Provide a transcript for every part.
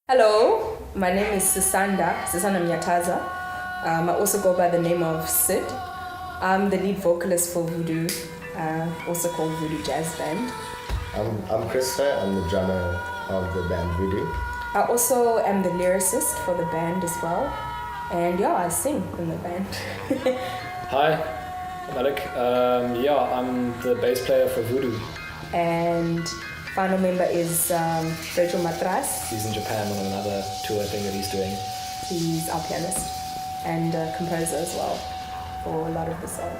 Hello, my name is Susanda Mnyataza. I also go by the name of Sid. I'm the lead vocalist for VuDu, also called VuDu Jazz Band. I'm Krista. I'm the drummer of the band VuDu. I also am the lyricist for the band as well. And I sing in the band. Hi, I'm Alec. I'm the bass player for VuDu. And final member is VuDu. He's in Japan on another tour thing that he's doing. He's our pianist and composer as well for a lot of the songs.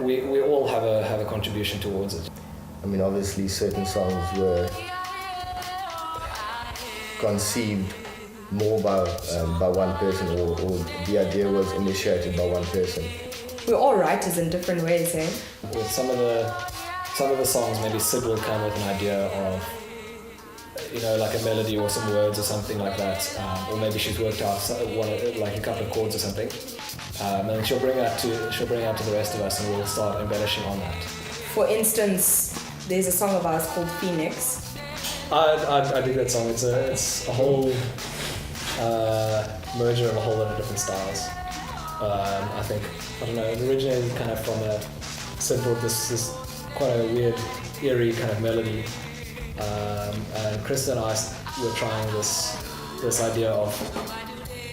We all have a contribution towards it. I mean, obviously certain songs were conceived more by one person, or the idea was initiated by one person. We're all writers in different ways, eh? With some of the songs, maybe Sid will come with an idea of, like a melody or some words or something like that, or maybe she's worked out like a couple of chords or something, and then she'll bring out to the rest of us, and we'll start embellishing on that. For instance, there's a song of ours called Phoenix. I dig that song. It's a whole merger of a whole lot of different styles. It originated kind of from Sid brought this quite a weird, eerie kind of melody. And Krista and I were trying this idea of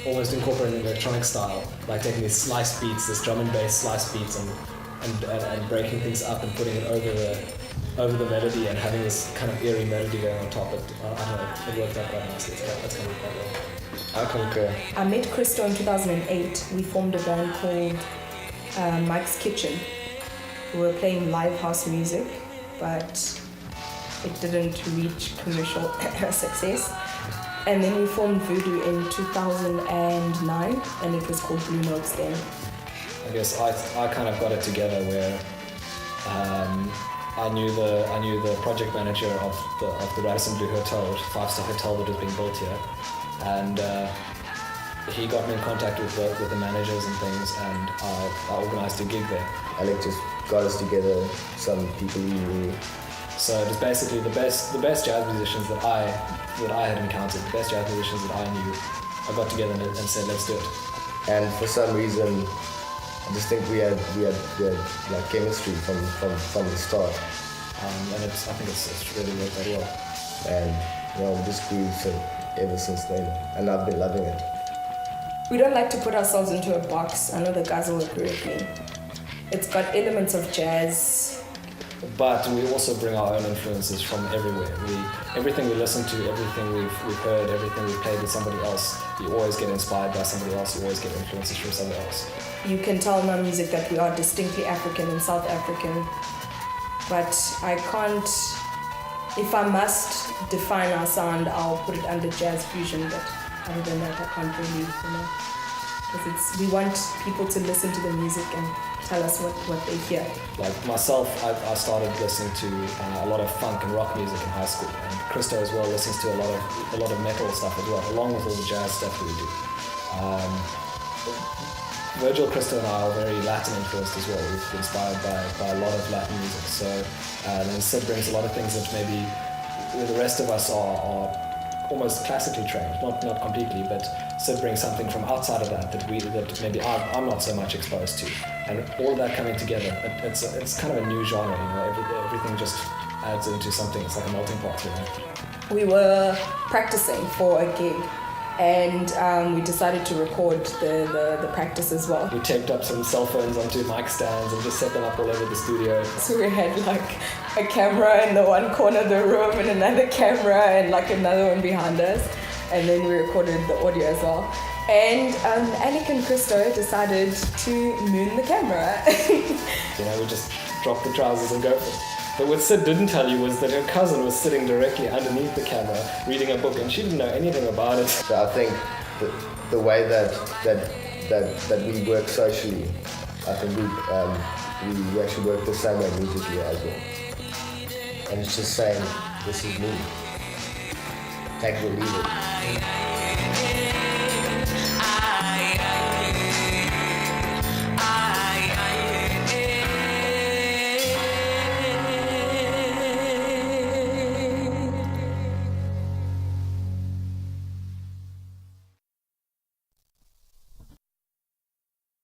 almost incorporating the electronic style, like taking these slice beats, this drum and bass slice beats, and breaking things up and putting it over the melody and having this kind of eerie melody going on top. It worked out quite nicely. It's kind of quite well. I concur. I met Krista in 2008. We formed a band called Mike's Kitchen. We were playing live house music, but it didn't reach commercial success. And then we formed VuDu in 2009, and it was called Blue Notes then. I guess I kind of got it together where I knew the project manager of the Radisson Blue Hotel, 5-star hotel that was being built here, and he got me in contact with the managers and things, and I organised a gig there. Alec just got us together, some people he knew. So it was basically the best jazz musicians that I had encountered, the best jazz musicians that I knew. I got together and said, let's do it. And for some reason, I just think we had like chemistry from the start. And I think it's really worked out well. And we just grew ever since then, and I've been loving it. We don't like to put ourselves into a box. I know the guys will agree with me. It's got elements of jazz, but we also bring our own influences from everywhere. Everything we listen to, everything we've heard, everything we've played with somebody else, you always get inspired by somebody else, you always get influences from somebody else. You can tell in our music that we are distinctly African and South African, but I can't, if I must define our sound, I'll put it under jazz fusion, but other than that, I can't really, because we want people to listen to the music and tell us what they hear. Like myself, I started listening to a lot of funk and rock music in high school, and Krista as well listens to a lot of metal stuff as well, along with all the jazz stuff that we do. Virgil, Krista and I are very Latin influenced as well. We've been inspired by a lot of Latin music. So then Sid brings a lot of things that maybe the rest of us are almost classically trained, not completely, but Sid brings something from outside of that maybe I'm not so much exposed to, and all of that coming together, it's kind of a new genre. Everything just adds into something. It's like a melting pot. We were practicing for a gig, and we decided to record the practice as well. We taped up some cell phones onto mic stands and just set them up all over the studio. So we had like a camera in the one corner of the room and another camera and like another one behind us, and then we recorded the audio as well. And Alec and Krista decided to moon the camera. We just dropped the trousers and go for it. But what Sid didn't tell you was that her cousin was sitting directly underneath the camera reading a book, and she didn't know anything about it. So I think the way that we work socially, I think we actually work the same way musically as well. And it's just saying, this is me. Take it or leave it.